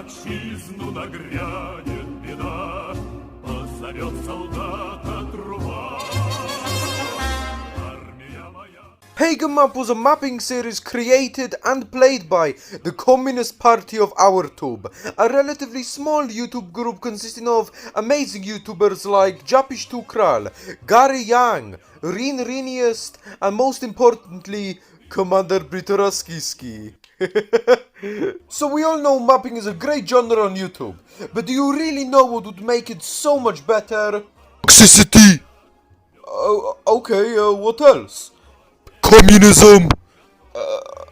отчизну нагрянет беда, позовет солдата труба. Pagan Map was a mapping series created and played by the Communist Party of Ourtube, a relatively small YouTube group consisting of amazing YouTubers like Japish2 Kral, Gary Yang, Rin Riniest, and most importantly, Commander Brito-Ruskie-Ski. So we all know mapping is a great genre on YouTube, but do you really know what would make it so much better? Toxicity! Okay, what else? Communism!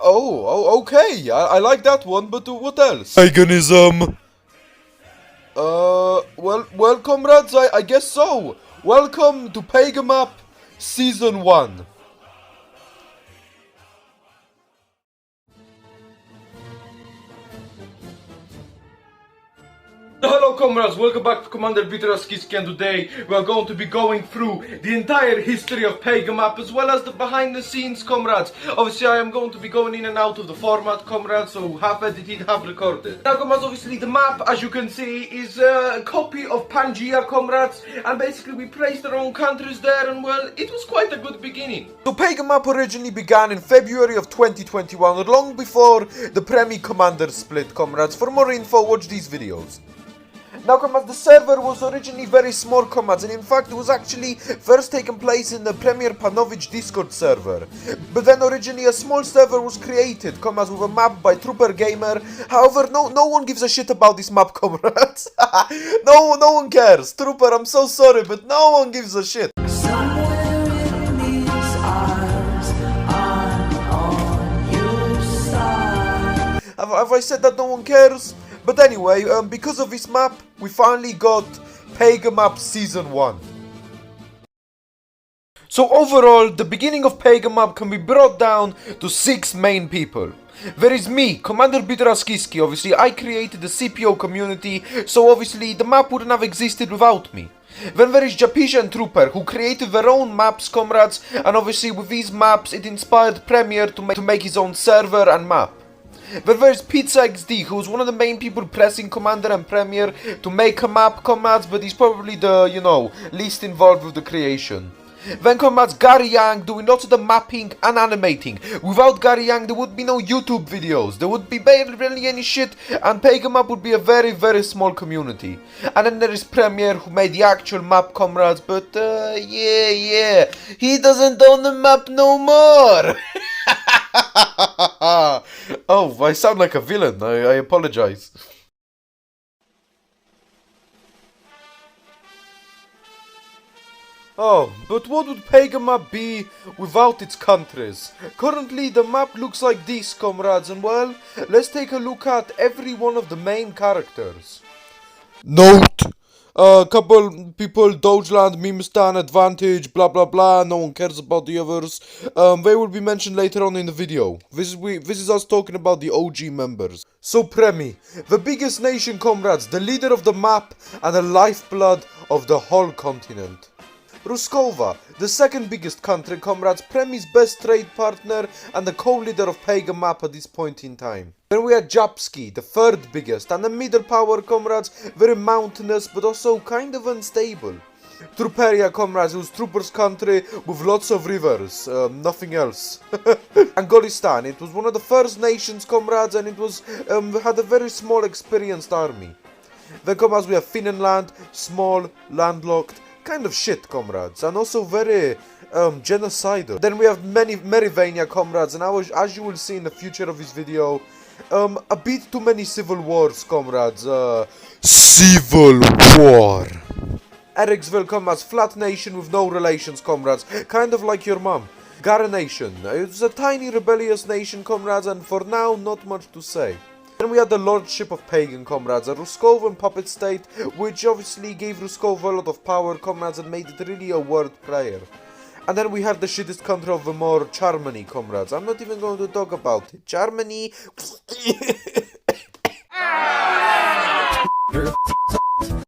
Okay, I like that one, but what else? Paganism! Well, comrades, I guess so. Welcome to Pagan Map Season 1. Hello comrades, welcome back to Commander Brito-Ruskie-Ski, and today we are going to be going through the entire history of Pagan Map as well as the behind the scenes, comrades. Obviously I am going to be going in and out of the format, comrades, so half edited, half recorded. Now comrades, obviously the map, as you can see, is a copy of Pangea, comrades, and basically we placed our own countries there, and well, it was quite a good beginning. So Pagan Map originally began in February of 2021, long before the Premy Commander split, comrades. For more info, watch these videos. Now comrades, the server was originally very small, comrades, and in fact it was actually first taken place in the Premier Panovich Discord server. But then originally a small server was created, comrades, with a map by Trooper Gamer. However, no one gives a shit about this map, comrades. no one cares. Trooper, I'm so sorry, but no one gives a shit. Have I said that no one cares? But anyway, because of this map, we finally got Pagan Map Season 1. So overall, the beginning of Pagan Map can be brought down to 6 main people. There is me, Commander Brito-Ruskie-Ski. Obviously I created the CPO community, so obviously the map wouldn't have existed without me. Then there is Japish and Trooper, who created their own maps, comrades, and obviously with these maps it inspired Premier to make his own server and map. Then there's Pizza XD, who's one of the main people pressing Commander and Premier to make a map, comrades, but he's probably the, least involved with the creation. Then comrades, Gary Yang doing lots of the mapping and animating. Without Gary Yang there would be no YouTube videos, there would be barely any shit, and Pagan Map would be a very, very small community. And then there is Premier, who made the actual map, comrades, but yeah, he doesn't own the map no more! Oh, I sound like a villain, I apologize. Oh, but what would Pagan Map be without its countries? Currently the map looks like this, comrades, and well, let's take a look at every one of the main characters. Note! Couple people, Dogeland, Memestan, Advantage, blah blah blah, no one cares about the others. They will be mentioned later on in the video. This is us talking about the OG members. So Premy, the biggest nation, comrades, the leader of the map and the lifeblood of the whole continent. Ruskova, the second biggest country, comrades, Premi's best trade partner and the co-leader of Pagan Map at this point in time. Then we had Japski, the third biggest, and the middle power, comrades, very mountainous but also kind of unstable. Trooperia, comrades, whose troopers' country with lots of rivers, nothing else. Angolistan, it was one of the first nations, comrades, and it was had a very small experienced army. Then comrades, we have Finland, small, landlocked, kind of shit, comrades, and also very genocidal. Then we have Merivania, comrades, and as you will see in the future of this video, a bit too many civil wars, comrades. Civil War! Eriksville, comrades, flat nation with no relations, comrades, kind of like your mom. Gara nation, it's a tiny rebellious nation, comrades, and for now not much to say. Then we had the Lordship of Pagan, comrades, a Ruskovan puppet state, which obviously gave Ruskova a lot of power, comrades, and made it really a world player. And then we had the shittest country of them all, Germany, comrades. I'm not even going to talk about it. Germany.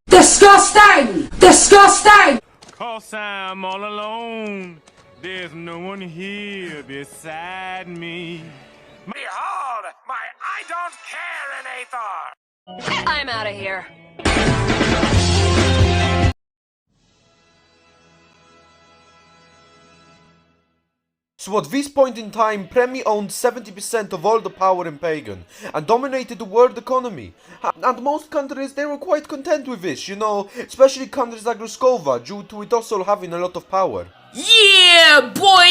Disgusting! Disgusting! 'Cause I'm all alone. There's no one here beside me. Behold, my I don't care-inator! I'm out of here. So at this point in time, Premy owned 70% of all the power in Pagan, and dominated the world economy. And most countries, they were quite content with this, you know, especially countries like Ruskova, due to it also having a lot of power. Yeah, boy!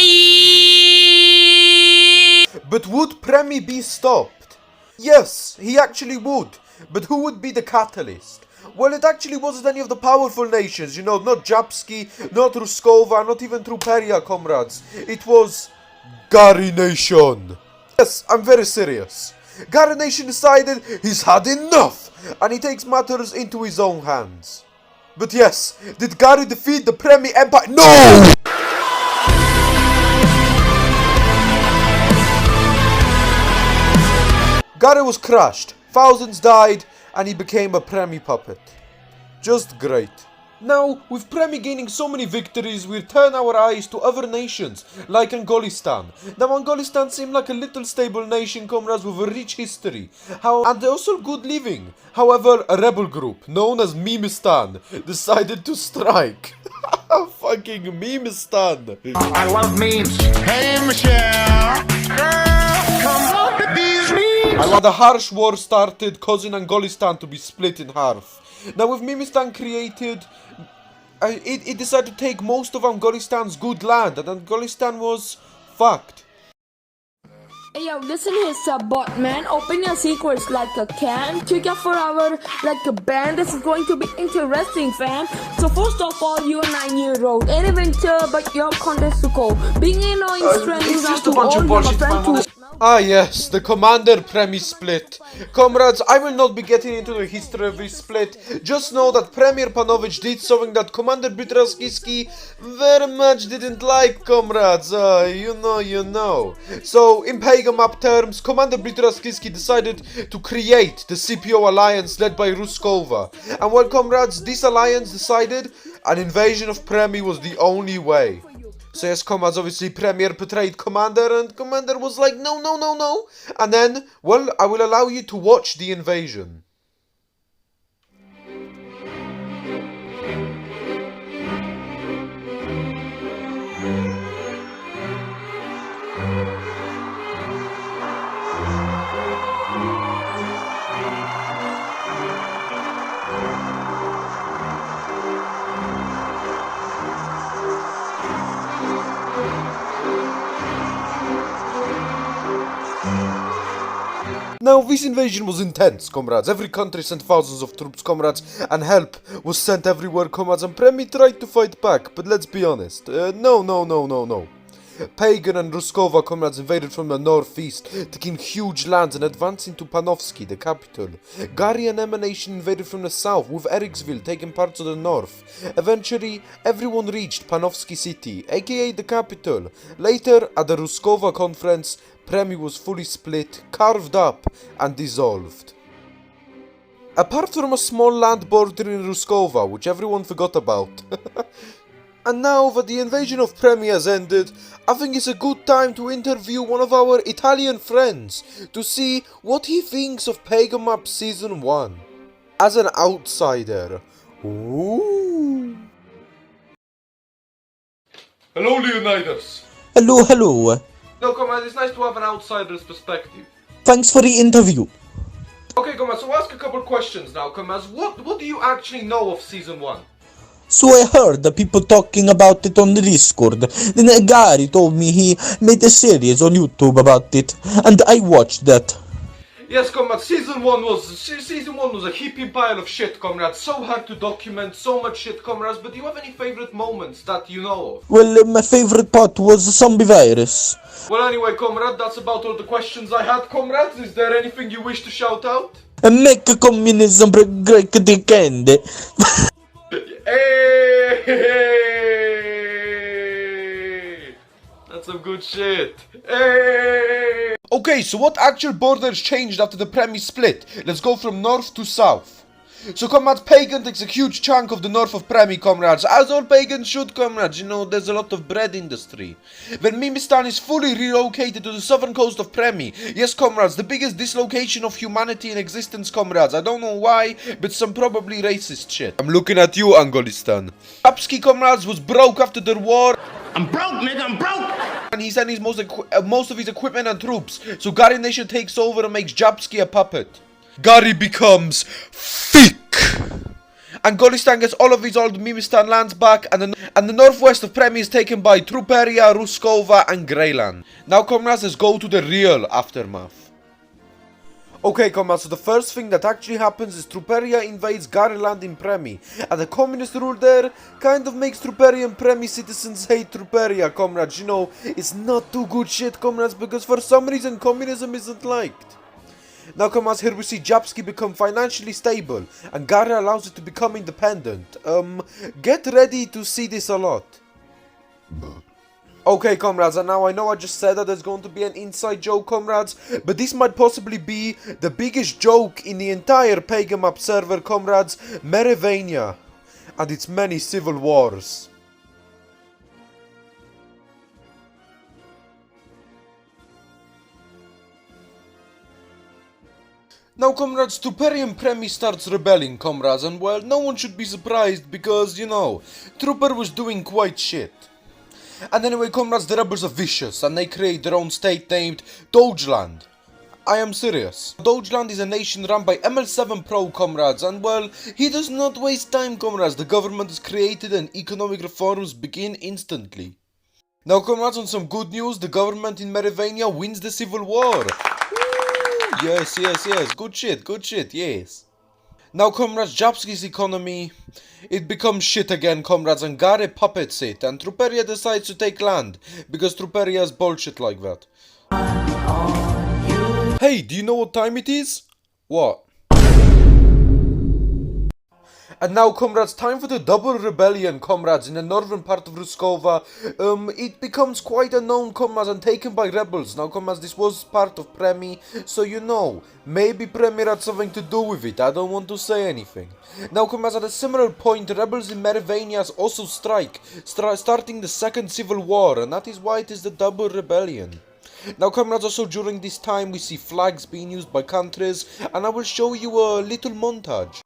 But would Premy be stopped? Yes, he actually would. But who would be the catalyst? Well, it actually wasn't any of the powerful nations, you know, not Japski, not Ruskova, not even Truperia, comrades. It was Gary Nation. Yes, I'm very serious. Gary Nation decided he's had enough, and he takes matters into his own hands. But yes, did Gary defeat the Premy Empire? No! Gary was crushed, thousands died, and he became a Premy puppet. Just great. Now, with Premy gaining so many victories, we turn our eyes to other nations, like Angolistan. Now, Angolistan seemed like a little stable nation, comrades, with a rich history, and also good living. However, a rebel group, known as Memistan, decided to strike. Fucking Memistan. I love memes. Hey, Michelle. Girl, come on with these memes. And a harsh war started, causing Angolistan to be split in half. Now, with Memistan created, it decided to take most of Angolistan's good land, and Angolistan was fucked. Hey yo, listen here, bot man. Open your secrets like a can. Take it for our like a band. This is going to be interesting, fam. So first of all, you're a 9-year-old. Any winter, but your contest to go. Being annoying strangers just to a bunch all of your bullshit, friends my to. Ah yes, the Commander Premy split. Comrades, I will not be getting into the history of this split. Just know that Premier Panovich did something that Commander Brito-Ruskie-Ski very much didn't like, comrades. You know. So, in Pagan Map terms, Commander Brito-Ruskie-Ski decided to create the CPO alliance led by Ruskova. And well, comrades, this alliance decided an invasion of Premy was the only way. So yes, comrades, obviously Premier portrayed Commander, and Commander was like, no. And then, well, I will allow you to watch the invasion. Now, this invasion was intense, comrades. Every country sent thousands of troops, comrades, and help was sent everywhere, comrades, and Premy tried to fight back, but let's be honest, no. Pagan and Ruskova, comrades, invaded from the northeast, taking huge lands and advancing to Panovsky, the capital. Gary and Emanation invaded from the south, with Eriksville taking parts of the north. Eventually, everyone reached Panovsky city, aka the capital. Later, at the Ruskova conference, Premy was fully split, carved up, and dissolved. Apart from a small land border in Ruskova, which everyone forgot about. And now that the invasion of Premy has ended, I think it's a good time to interview one of our Italian friends to see what he thinks of Pagan Map Season 1. As an outsider. Ooh. Hello, Leonidas. Hello. No, comrade, it's nice to have an outsider's perspective. Thanks for the interview. Okay, comrade, so ask a couple questions now, comrade. What do you actually know of Season 1? So I heard the people talking about it on the Discord. Then Gary told me he made a series on YouTube about it, and I watched that. Yes, comrade, Season 1 was a heaping pile of shit, comrade. So hard to document, so much shit, comrades. But do you have any favorite moments that you know of? Well, my favorite part was zombie virus. Well, anyway, comrade, that's about all the questions I had, comrades. Is there anything you wish to shout out? Make communism break the candy. Hey! That's some good shit. Hey! Okay, so what actual borders changed after the Premy split? Let's go from north to south. So, comrades, Pagan takes a huge chunk of the north of Premy, comrades, as all Pagans should, comrades. You know, there's a lot of bread industry. When Mimistan is fully relocated to the southern coast of Premy. Yes, comrades, the biggest dislocation of humanity in existence, comrades. I don't know why, but some probably racist shit. I'm looking at you, Angolistan. Japski, comrades, was broke after the war. I'm broke, nigga, I'm broke! And he sent his most of his equipment and troops. So Gary Nation takes over and makes Japski a puppet. Gary becomes thick. Angolistan gets all of his old Mimistan lands back, and the northwest of Premy is taken by Truperia, Ruskova, and Greyland. Now, comrades, let's go to the real aftermath. Okay, comrades, so the first thing that actually happens is Truperia invades Garyland in Premy, and the communist rule there kind of makes Truperia and Premy citizens hate Truperia, comrades. You know, it's not too good shit, comrades, because for some reason communism isn't liked. Now, comrades, here we see Japski become financially stable, and Gary allows it to become independent. Get ready to see this a lot. Okay, comrades, and now I know I just said that there's going to be an inside joke, comrades, but this might possibly be the biggest joke in the entire Pagan Map server, comrades, Merovania, and its many civil wars. Now, comrades, Truperian Premy starts rebelling, comrades, and well, no one should be surprised because, you know, Trooper was doing quite shit. And anyway, comrades, the rebels are vicious, and they create their own state named Dogeland. I am serious. Dogeland is a nation run by ML7 Pro, comrades, and well, he does not waste time, comrades. The government is created and economic reforms begin instantly. Now, comrades, on some good news, the government in Merovania wins the civil war. Yes, good shit, yes. Now, comrades, Japski's economy, it becomes shit again, comrades, and Gary puppets it, and Truperia decides to take land, because Truperia is bullshit like that. Hey, do you know what time it is? What? And now, comrades, time for the double rebellion, comrades, in the northern part of Ruskova. It becomes quite unknown, comrades, and taken by rebels. Now, comrades, this was part of Premy, so you know, maybe Premy had something to do with it. I don't want to say anything. Now, comrades, at a similar point, rebels in Merovania also strike, starting the second civil war, and that is why it is the double rebellion. Now, comrades, also during this time, we see flags being used by countries, and I will show you a little montage.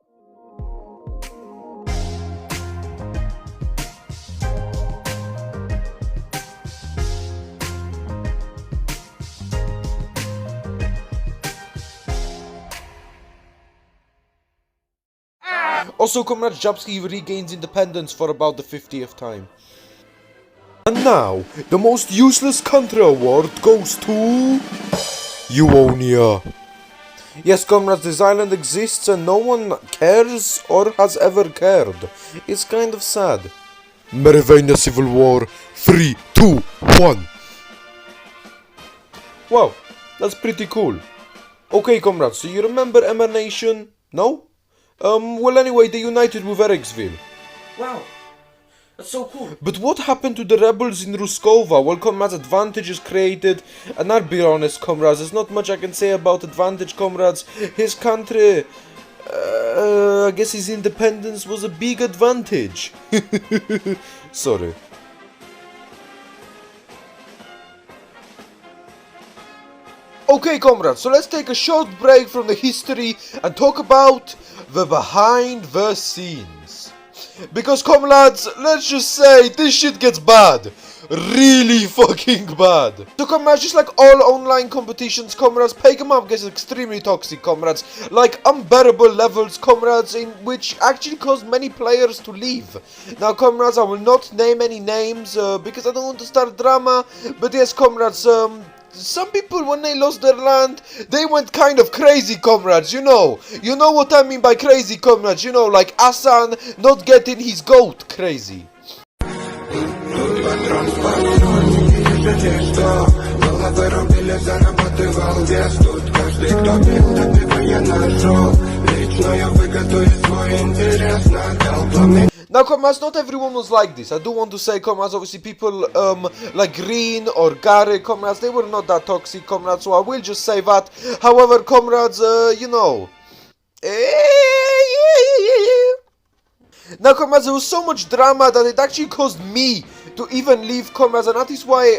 Also, comrades, Japski regains independence for about the 50th time. And now, the most useless country award goes to Euonia. Yes, comrades, this island exists and no one cares or has ever cared. It's kind of sad. Merovania Civil War 3, 2, 1. Wow, that's pretty cool. Okay, comrades, so you remember Emmer Nation? No? Well, anyway, they united with Eriksville. Wow, that's so cool. But what happened to the rebels in Ruskova? Well, comrades, Advantage is created, and I'll be honest, comrades, there's not much I can say about Advantage, comrades. His country, I guess his independence was a big advantage. Sorry. Okay, comrades, so let's take a short break from the history and talk about the behind the scenes. Because, comrades, let's just say this shit gets bad. Really fucking bad. So, comrades, just like all online competitions, comrades, Pagan Map gets extremely toxic, comrades. Like unbearable levels, comrades, in which actually caused many players to leave. Now, comrades, I will not name any names because I don't want to start drama. But yes, comrades, some people, when they lost their land, they went kind of crazy, comrades, you know what I mean by crazy, comrades, you know, like Asan not getting his goat crazy. Now, comrades, not everyone was like this. I do want to say, comrades, obviously people like Green or Gary, comrades, they were not that toxic, comrades, so I will just say that. However, comrades, you know, Now, comrades, there was so much drama that it actually caused me to even leave, comrades, and that is why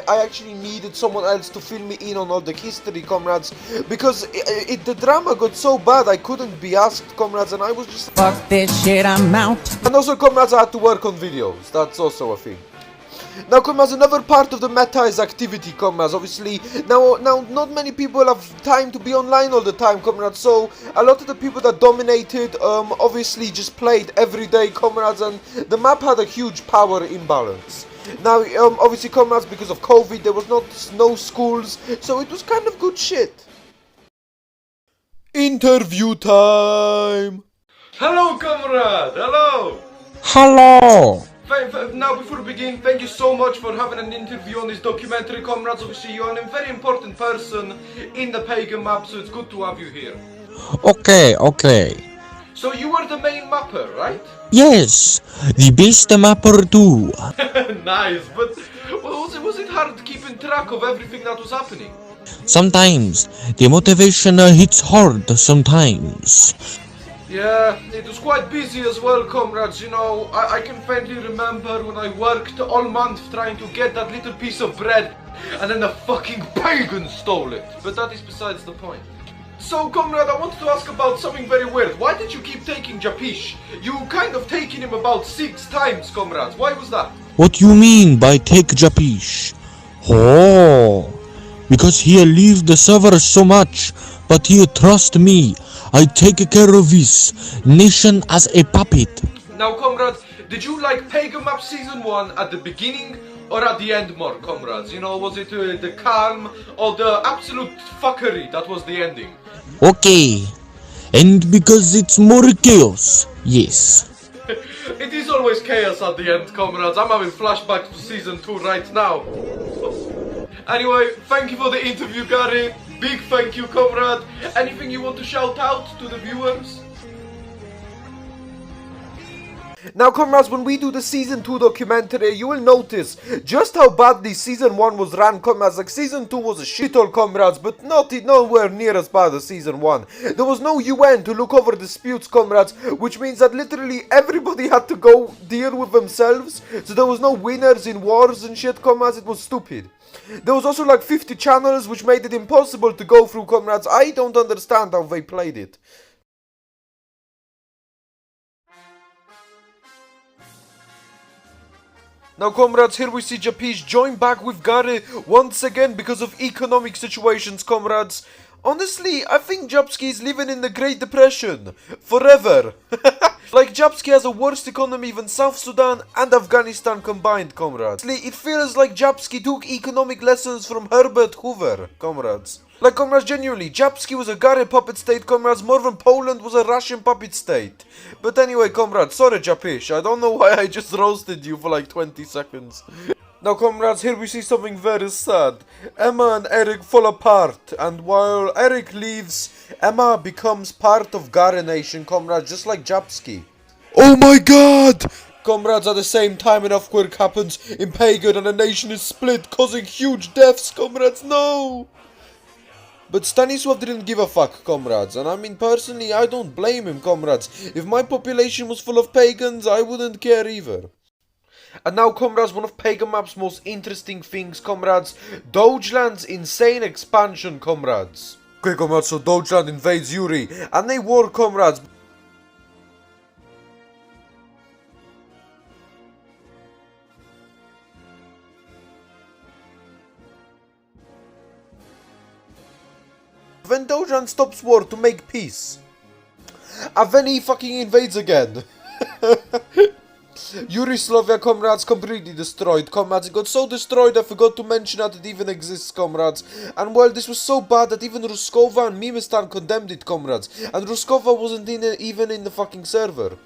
I actually needed someone else to fill me in on all the history, comrades, because the drama got so bad I couldn't be asked, comrades, and I was just fuck this shit, I'm out. And also, comrades, I had to work on videos. That's also a thing. Now, comrades, another part of the meta is activity, comrades. Obviously, now, not many people have time to be online all the time, comrades. So, a lot of the people that dominated, obviously, just played every day, comrades, and the map had a huge power imbalance. Now, obviously, comrades, because of COVID, there was no schools, so it was kind of good shit. Interview time. Hello, comrade. Hello. Hello! Now, before we begin, thank you so much for having an interview on this documentary, comrades. Obviously, you're a very important person in the Pagan Map, so it's good to have you here. Okay. So, you were the main mapper, right? Yes, the best mapper too. Nice, but was it hard keeping track of everything that was happening? Sometimes the motivation hits hard sometimes. Yeah, it was quite busy as well, comrades. You know, I can faintly remember when I worked all month trying to get that little piece of bread, and then the fucking pagan stole it. But that is besides the point. So, comrade, I wanted to ask about something very weird. Why did you keep taking Japish? You kind of taken him about 6 times, comrades. Why was that? What you mean by take Japish? Oh, because he leave the server so much, but he trust me. I take care of his nation as a puppet. Now, comrades, did you like Pagan Map Season 1 at the beginning or at the end more, comrades? You know, was it the calm or the absolute fuckery that was the ending? Okay, and because it's more chaos, yes. It is always chaos at the end, comrades. I'm having flashbacks to Season 2 right now. Anyway, thank you for the interview, Gary. Big thank you, comrade. Anything you want to shout out to the viewers? Now, comrades, when we do the Season 2 documentary, you will notice just how badly Season 1 was ran, comrades. Like, Season 2 was a shithole, comrades, but nowhere near as bad as Season 1. There was no UN to look over disputes, comrades, which means that literally everybody had to go deal with themselves. So there was no winners in wars and shit, comrades. It was stupid. There was also like 50 channels, which made it impossible to go through, comrades. I don't understand how they played it. Now, comrades, here we see Japish join back with Gary once again because of economic situations, comrades. Honestly, I think Japski is living in the Great Depression. Forever. Like, Japski has a worse economy than South Sudan and Afghanistan combined, comrades. It feels like Japski took economic lessons from Herbert Hoover, comrades. Like, comrades, genuinely, Japski was a Gary puppet state, comrades, more than Poland was a Russian puppet state. But anyway, comrades, sorry Japish, I don't know why I just roasted you for like 20 seconds. Now, comrades, here we see something very sad. Emma and Eric fall apart, and while Eric leaves, Emma becomes part of Gary Nation, comrades, just like Japski. Oh my god! Comrades, at the same time an earthquake happens in Pagan and the nation is split, causing huge deaths, comrades, no! But Stanisław didn't give a fuck, comrades, and I mean, personally, I don't blame him, comrades. If my population was full of pagans, I wouldn't care either. And now, comrades, one of Pagan Map's most interesting things, comrades, Dogeland's insane expansion, comrades. Okay, comrades, so Dogeland invades Yuri, and they war, comrades. Then Dogeland stops war to make peace. And then he fucking invades again. Yugoslavia, comrades, completely destroyed, comrades. It got so destroyed I forgot to mention that it even exists, comrades. And well, this was so bad that even Ruskova and Mimistan condemned it, comrades. And Ruskova wasn't even in the fucking server.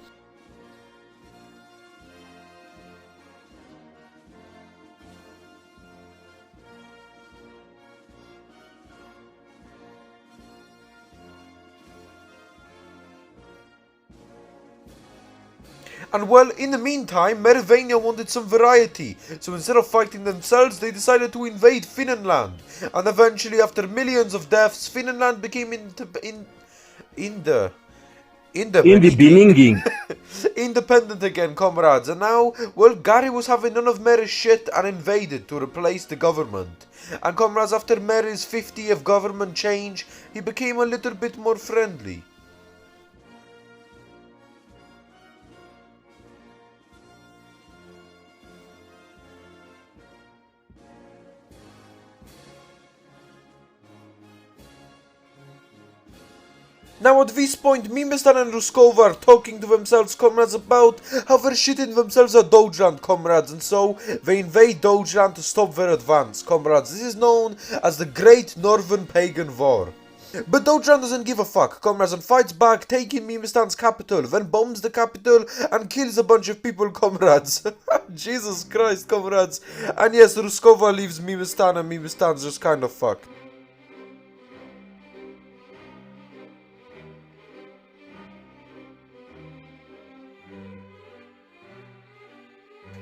And well, in the meantime, Mervania wanted some variety, so instead of fighting themselves, they decided to invade Finland. And eventually, after millions of deaths, Finland became In the beginning. Independent again, comrades, and now, well, Gary was having none of Mary's shit and invaded to replace the government. And comrades, after Mary's 50th government change, he became a little bit more friendly. Now at this point, Mimistan and Ruskova are talking to themselves, comrades, about how they're shitting themselves at Dogeland, comrades, and so they invade Dogeland to stop their advance, comrades. This is known as the Great Northern Pagan War. But Dogeland doesn't give a fuck, comrades, and fights back, taking Mimistan's capital, then bombs the capital and kills a bunch of people, comrades. Jesus Christ, comrades. And yes, Ruskova leaves Mimistan and Mimistan's just kind of fucked.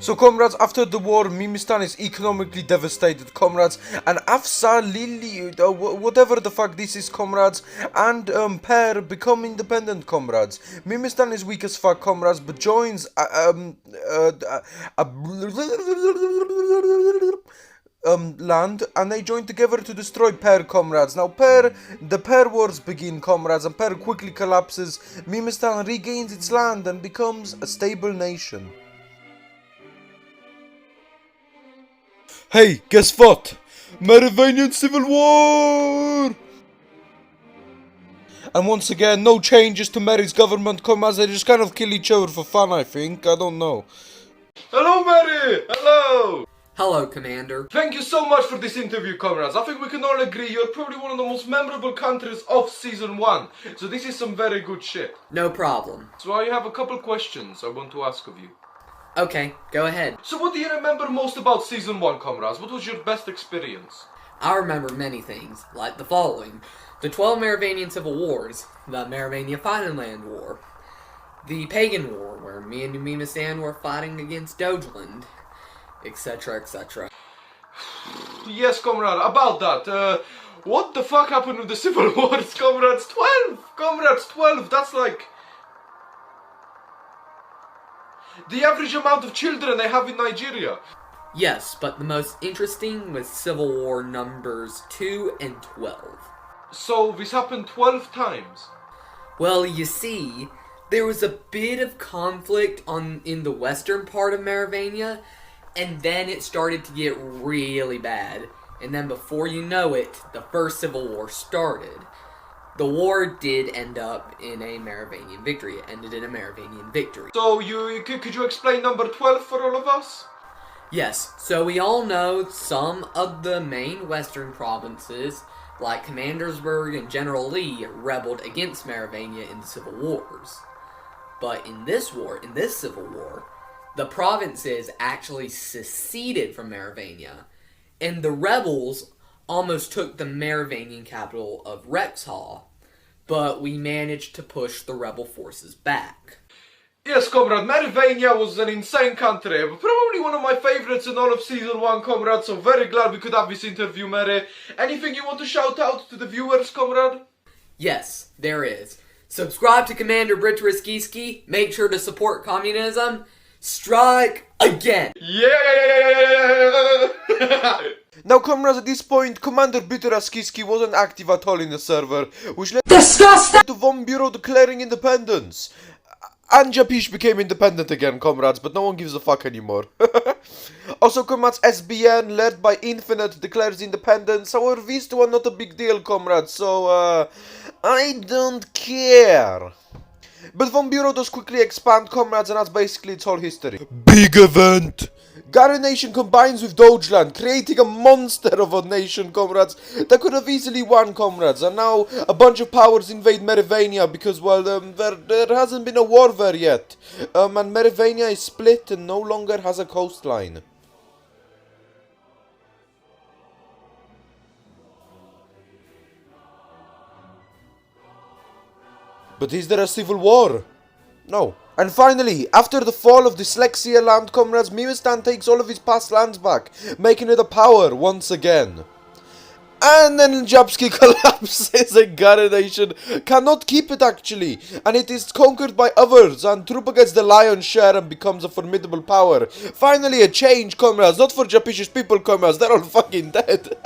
So comrades, after the war, Mimistan is economically devastated, comrades, and Afsa, Lily, whatever the fuck this is, comrades, and Per become independent, comrades. Mimistan is weak as fuck, comrades, but joins land, and they join together to destroy Per, comrades. Now the Per wars begin, comrades, and Per quickly collapses. Mimistan regains its land and becomes a stable nation. Hey, guess what? Merovingian Civil War! And once again, no changes to Mary's government, comrades. They just kind of kill each other for fun, I think. I don't know. Hello, Mary! Hello! Hello, Commander. Thank you so much for this interview, comrades. I think we can all agree you're probably one of the most memorable countries of Season 1. So this is some very good shit. No problem. So I have a couple questions I want to ask of you. Okay, go ahead. So what do you remember most about Season 1, comrades? What was your best experience? I remember many things, like the following. The 12 Merovingian Civil Wars, the Merovania-Finland War, the Pagan War, where me and Mimistan were fighting against Dogeland, etc., etc. Yes, comrade, about that. What the fuck happened with the Civil Wars, comrades? 12! Comrades, 12! That's like the average amount of children they have in Nigeria. Yes, but the most interesting was Civil War numbers 2 and 12. So this happened 12 times? Well, you see, there was a bit of conflict in the western part of Merovania, and then it started to get really bad. And then before you know it, the First Civil War started. The war did end up in a Merovingian victory. It ended in a Merovingian victory. So, could you explain number 12 for all of us? Yes, so we all know some of the main western provinces, like Commandersburg and General Lee, rebelled against Merovania in the civil wars. But in this civil war, the provinces actually seceded from Merovania, and the rebels almost took the Merovingian capital of Rexhall, but we managed to push the rebel forces back. Yes, comrade, Merovania was an insane country, probably one of my favorites in all of Season 1, comrade, so very glad we could have this interview, Mary. Anything you want to shout out to the viewers, comrade? Yes, there is. Subscribe to Commander Brito-Ruskie-Ski, make sure to support communism, strike again! Yeah! Now, comrades, at this point, Commander Brito-Ruskie-Ski wasn't active at all in the server, which led to Von Bureau declaring independence. And Japish became independent again, comrades, but no one gives a fuck anymore. Also, comrades, SBN, led by Infinite, declares independence. However, these two are not a big deal, comrades, so, I don't care. But Von Bureau does quickly expand, comrades, and that's basically its whole history. Big event! Gary Nation combines with Dogeland, creating a monster of a nation, comrades, that could have easily won, comrades, and now a bunch of powers invade Merovania because, well, there hasn't been a war there yet, and Merovania is split and no longer has a coastline. But is there a civil war? No. And finally, after the fall of Dyslexia land, comrades, Mimistan takes all of his past lands back, making it a power once again. And then Japski collapses and Gare Nation cannot keep it actually. And it is conquered by others. And Troopa gets the lion's share and becomes a formidable power. Finally a change, comrades. Not for Japish's people, comrades. They're all fucking dead.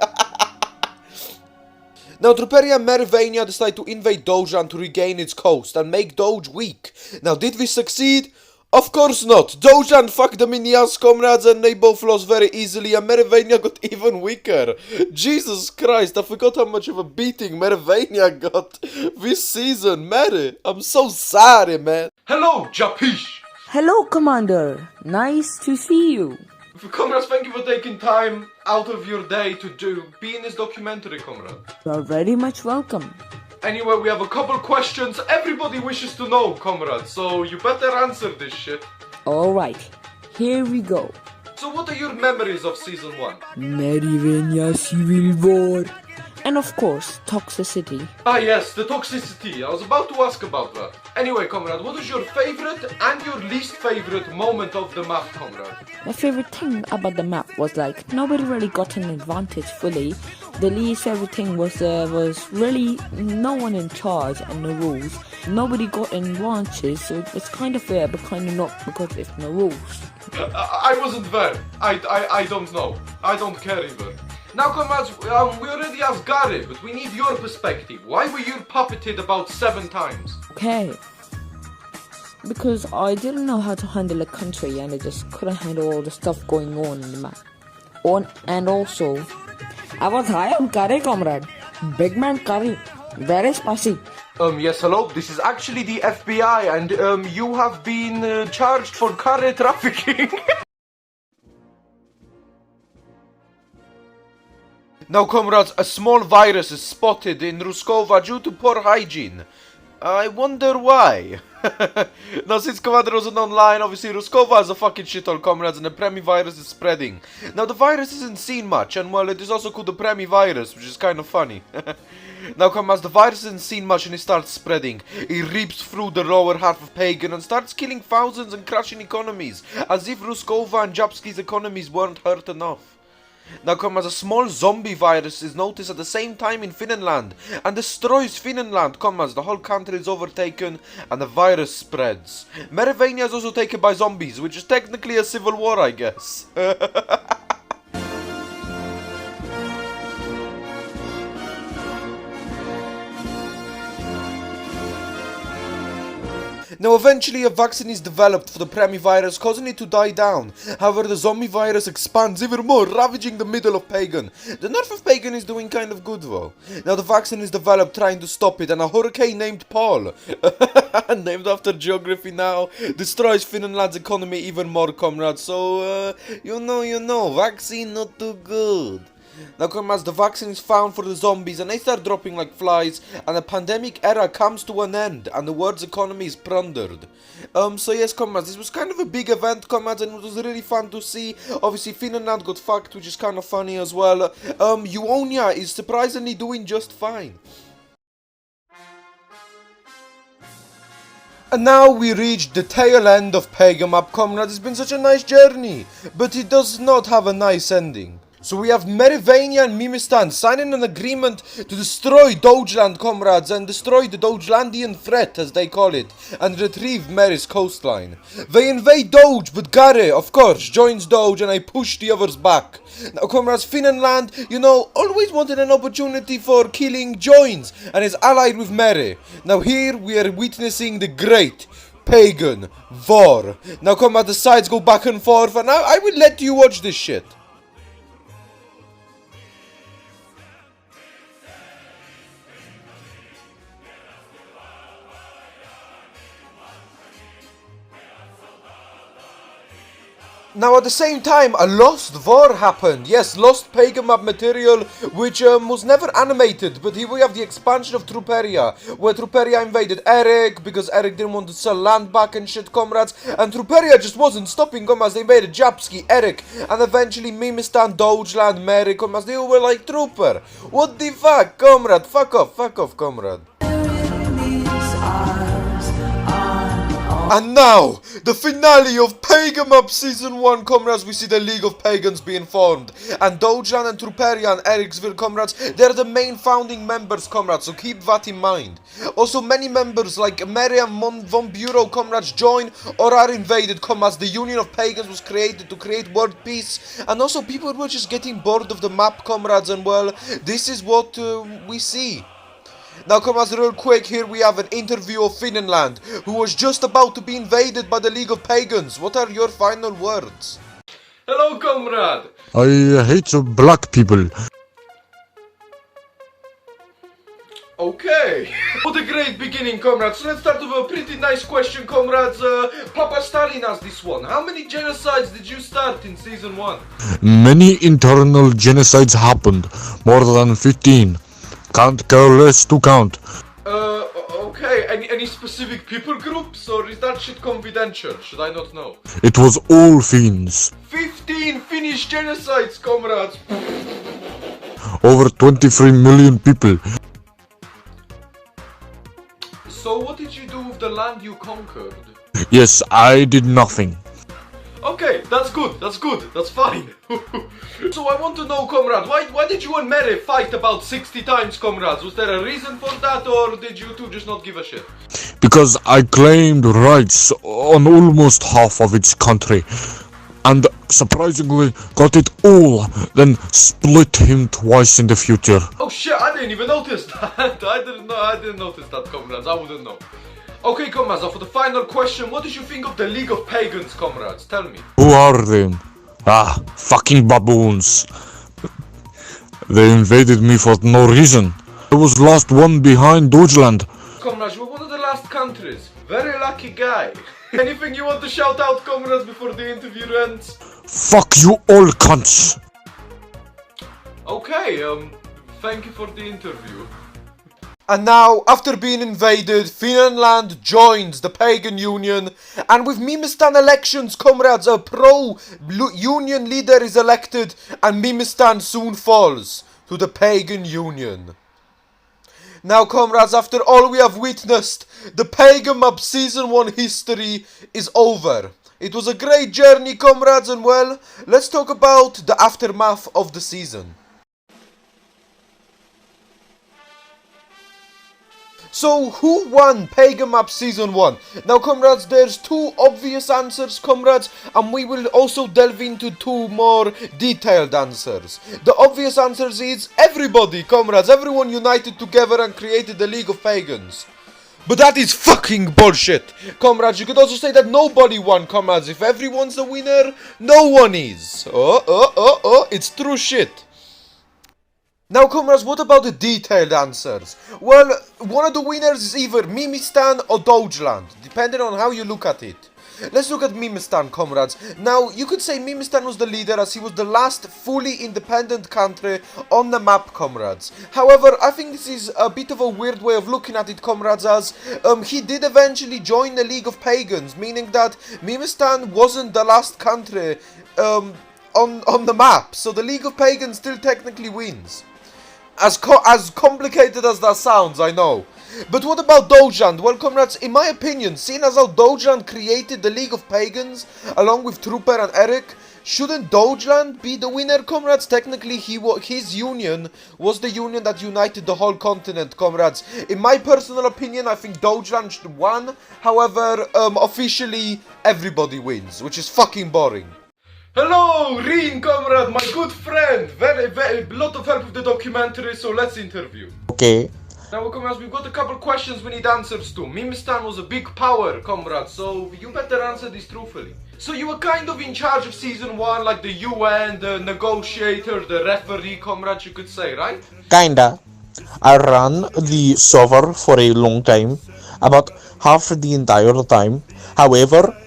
Now Truperia and Merivania decide to invade Dogeland to regain its coast and make Doge weak. Now did we succeed? Of course not. Dogeland fucked them in the ass, comrades, and they both lost very easily, and Merivania got even weaker. Jesus Christ, I forgot how much of a beating Merivania got this season. Meri, I'm so sorry, man. Hello, Japish! Hello, Commander. Nice to see you. Comrades, thank you for taking time out of your day to be in this documentary, comrade. You are very much welcome. Anyway, we have a couple questions everybody wishes to know, comrade, so you better answer this shit. Alright, here we go. So what are your memories of Season 1? Merivania Civil War. And of course, toxicity. Ah yes, the toxicity. I was about to ask about that. Anyway, comrade, what is your favorite and your least favorite moment of the map, comrade? My favorite thing about the map was like, nobody really got an advantage fully. The least favorite thing was really no one in charge and no rules. Nobody got in launches, so it was kind of fair, but kind of not because it's no rules. I wasn't there. I don't know. I don't care even. Now, comrades, we already asked Gary, but we need your perspective. Why were you puppeted about 7 times? Okay. Because I didn't know how to handle a country and I just couldn't handle all the stuff going on in the map. And also, I was high on curry, comrade. Big man curry. Very spicy. Yes, hello. This is actually the FBI and, you have been charged for curry trafficking. Now, comrades, a small virus is spotted in Ruskova due to poor hygiene. I wonder why. Now, since Commander wasn't online, obviously Ruskova is a fucking shithole, comrades, and the premy virus is spreading. Now, the virus isn't seen much, and well, it is also called the premy virus, which is kind of funny. Now, comrades, the virus isn't seen much and it starts spreading. It reaps through the lower half of Pagan and starts killing thousands and crashing economies, as if Ruskova and Japski's economies weren't hurt enough. Now, comrades, a small zombie virus is noticed at the same time in Finland and destroys Finland, comrades. The whole country is overtaken and the virus spreads. Merivania is also taken by zombies, which is technically a civil war, I guess. Now, eventually a vaccine is developed for the premy virus, causing it to die down. However, the zombie virus expands even more, ravaging the middle of Pagan. The north of Pagan is doing kind of good, though. Now, the vaccine is developed trying to stop it, and a hurricane named Paul, named after geography now, destroys Finland's economy even more, comrades. So, you know, vaccine not too good. Now, comrades, the vaccine is found for the zombies and they start dropping like flies, and the pandemic era comes to an end and the world's economy is plundered. So yes, comrades, this was kind of a big event, comrades, and it was really fun to see. Obviously, Finland got fucked, which is kind of funny as well. Euonia is surprisingly doing just fine. And now we reached the tail end of Pagan Map, comrades. It's been such a nice journey, but it does not have a nice ending. So we have Merivania and Mimistan signing an agreement to destroy Dogeland, comrades, and destroy the Dogelandian threat, as they call it, and retrieve Meri's coastline. They invade Doge, but Gare, of course, joins Doge, and I push the others back. Now, comrades, Finland, you know, always wanted an opportunity for killing joins, and is allied with Meri. Now here we are witnessing the great Pagan War. Now, comrades, the sides go back and forth, and I will let you watch this shit. Now, at the same time, a lost war happened. Yes, lost Pagan Map material, which was never animated. But here we have the expansion of Truperia, where Truperia invaded Eric, because Eric didn't want to sell land back and shit, comrades. And Truperia just wasn't stopping, comrades. They invaded Japski, Eric, and eventually Mimistan, Dogeland, Meri, comrades. They were like, Trooper, what the fuck, comrade? Fuck off, comrade. And now, the finale of Pagan Map Season 1, comrades. We see the League of Pagans being formed. And Dojan and Truperia and Eriksville, comrades, they're the main founding members, comrades, so keep that in mind. Also, many members like Meriam von Bureau, comrades, join or are invaded, comrades. The Union of Pagans was created to create world peace. And also, people were just getting bored of the map, comrades, and well, this is what we see. Now, comrades, real quick, here we have an interview of Finland, who was just about to be invaded by the League of Pagans. What are your final words? Hello, comrade! I hate black people. Okay, what a great beginning, comrades. So let's start with a pretty nice question, comrades. Papa Stalin asked this one. How many genocides did you start in Season 1? Many internal genocides happened, more than 15. Can't care less to count. Okay, any specific people groups, or is that shit confidential? Should I not know? It was all Finns. 15 Finnish genocides, comrades! Over 23 million people. So what did you do with the land you conquered? Yes, I did nothing. Okay, that's good, that's fine. So I want to know, comrade, why did you and Mary fight about 60 times, comrades? Was there a reason for that, or did you two just not give a shit? Because I claimed rights on almost half of its country. And surprisingly got it all, then split him twice in the future. Oh shit, I didn't even notice that. I didn't notice that, comrades, I wouldn't know. Okay, comrades, now for the final question, what did you think of the League of Pagans, comrades? Tell me. Who are they? Ah, fucking baboons. They invaded me for no reason. I was last one behind Deutschland. Comrades, you were one of the last countries. Very lucky guy. Anything you want to shout out, comrades, before the interview ends? Fuck you all cunts. Okay, thank you for the interview. And now, after being invaded, Finland joins the Pagan Union, and with Mimistan elections, comrades, a pro-union leader is elected, and Mimistan soon falls to the Pagan Union. Now, comrades, after all we have witnessed, the Pagan Map Season 1 history is over. It was a great journey, comrades, and well, let's talk about the aftermath of the season. So, who won Pagan Map Season 1? Now, comrades, there's two obvious answers, comrades, and we will also delve into two more detailed answers. The obvious answers is everybody, comrades, everyone united together and created the League of Pagans. But that is fucking bullshit, comrades. You could also say that nobody won, comrades. If everyone's the winner, no one is. It's true shit. Now, comrades, what about the detailed answers? Well, one of the winners is either Mimistan or Deutschland, depending on how you look at it. Let's look at Mimistan, comrades. Now, you could say Mimistan was the leader as he was the last fully independent country on the map, comrades. However, I think this is a bit of a weird way of looking at it, comrades, as he did eventually join the League of Pagans, meaning that Mimistan wasn't the last country on the map, so the League of Pagans still technically wins. As complicated as that sounds, I know. But what about Dojan? Well, comrades, in my opinion, seeing as how Dojan created the League of Pagans, along with Trooper and Eric, shouldn't Dojan be the winner, comrades? Technically, his union was the union that united the whole continent, comrades. In my personal opinion, I think Dojan should have won. However, officially, everybody wins, which is fucking boring. Hello, Rin, comrade, my good friend. Very lot of help with the documentary, so let's interview. Okay. Now, comrades, we've got a couple questions we need answers to. Mimistan was a big power, comrades, so you better answer this truthfully. So you were kind of in charge of Season 1, like the UN, the negotiator, the referee, comrades, you could say, right? Kinda. I ran the server for a long time, about half the entire time. However,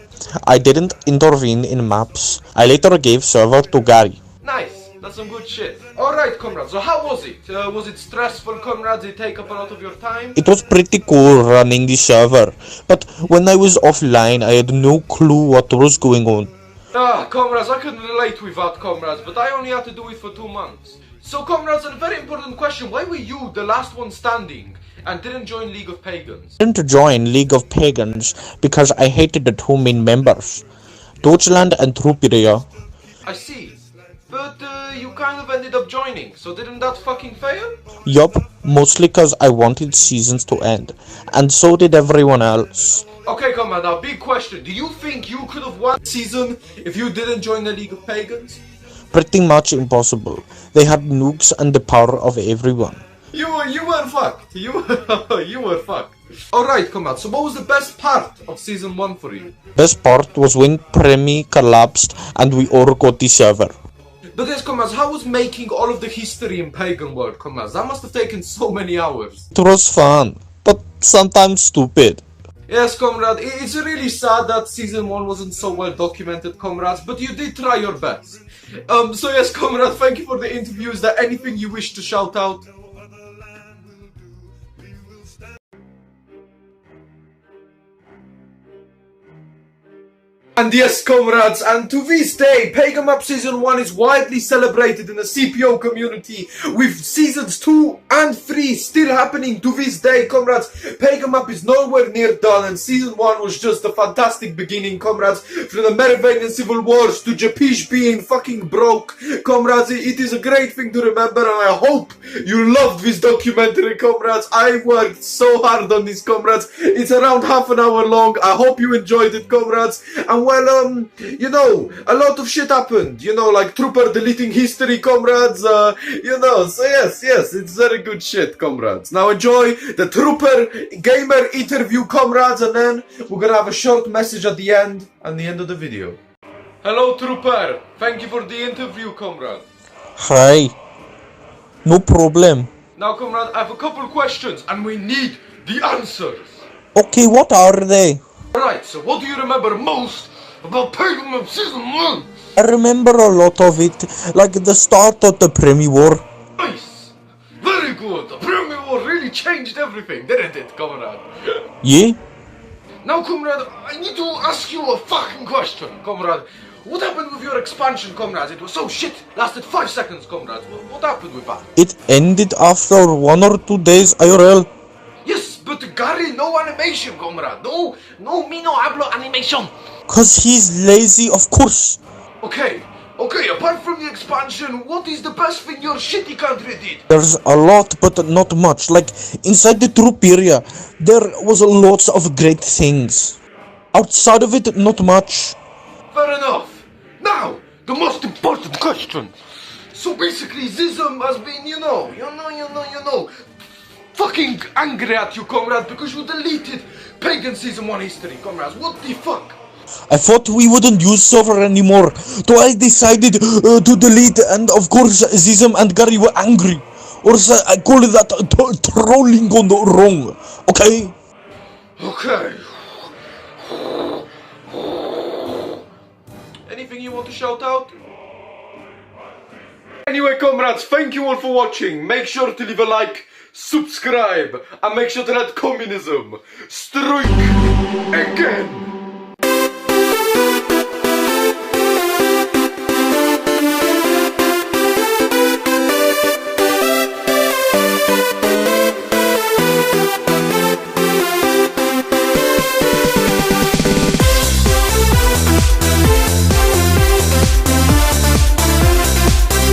I didn't intervene in maps. I later gave server to Gary. Nice, that's some good shit. Alright, comrades, so how was it? Was it stressful, comrades? Did it take up a lot of your time? It was pretty cool running the server, but when I was offline, I had no clue what was going on. Comrades, I can relate with that, comrades, but I only had to do it for 2 months. So, comrades, a very important question, why were you the last one standing? and didn't join League of Pagans. Didn't join League of Pagans because I hated the two main members, Deutschland and Truperia. I see. But you kind of ended up joining, so didn't that fucking fail? Yup, mostly cause I wanted seasons to end, and so did everyone else. Okay, come on now, big question. Do you think you could have won season if you didn't join the League of Pagans? Pretty much impossible. They had nukes and the power of everyone. You were fucked. You were fucked. Alright, come on. So what was the best part of season 1 for you? Best part was when premy collapsed and we all got the server. But yes, comrades, how was making all of the history in Pagan World, comrades? That must have taken so many hours. It was fun, but sometimes stupid. Yes, comrade, it's really sad that season 1 wasn't so well documented, comrades, but you did try your best. So yes, comrade, thank you for the interview. Is there anything you wish to shout out? And yes, comrades, and to this day, Pagan Map Season 1 is widely celebrated in the CPO community, with Seasons 2 and 3 still happening to this day, comrades. Pagan Map is nowhere near done, and Season 1 was just a fantastic beginning, comrades. From the Merovingian Civil Wars to Japish being fucking broke, comrades, it is a great thing to remember, and I hope you loved this documentary, comrades. I worked so hard on this, comrades. It's around half an hour long. I hope you enjoyed it, comrades. And well, you know, a lot of shit happened, you know, like Trooper deleting history, comrades, you know, so yes, it's very good shit, comrades. Now enjoy the Trooper gamer interview, comrades, and then we're gonna have a short message at the end of the video. Hello, Trooper. Thank you for the interview, comrade. Hi. No problem. Now, comrade, I have a couple questions, and we need the answers. Okay, what are they? Alright, so what do you remember most about Pagan Map Season 1? I remember a lot of it, like the start of the Premy War. Nice! Very good! The Premy War really changed everything, didn't it, comrade? Yeah? Now, comrade, I need to ask you a fucking question, comrade. What happened with your expansion, comrades? It was so shit, lasted 5 seconds, comrades. What happened with that? It ended after 1 or 2 days, IRL. Yes, but Gary, no animation, comrade. No, me no hablo animation. Cause he's lazy, of course. Okay, apart from the expansion, what is the best thing your shitty country did? There's a lot, but not much. Like, inside the Truperia, there was lots of great things. Outside of it, not much. Fair enough. Now, the most important question. So basically, Zism has been, you know, fucking angry at you, comrade, because you deleted Pagan Season 1 history, comrades. What the fuck? I thought we wouldn't use server anymore, so I decided to delete, and of course Zism and Gary were angry. Or so I call it that trolling on the wrong, okay? Okay. Anything you want to shout out? Anyway, comrades, thank you all for watching. Make sure to leave a like, subscribe, and make sure to let communism strike again.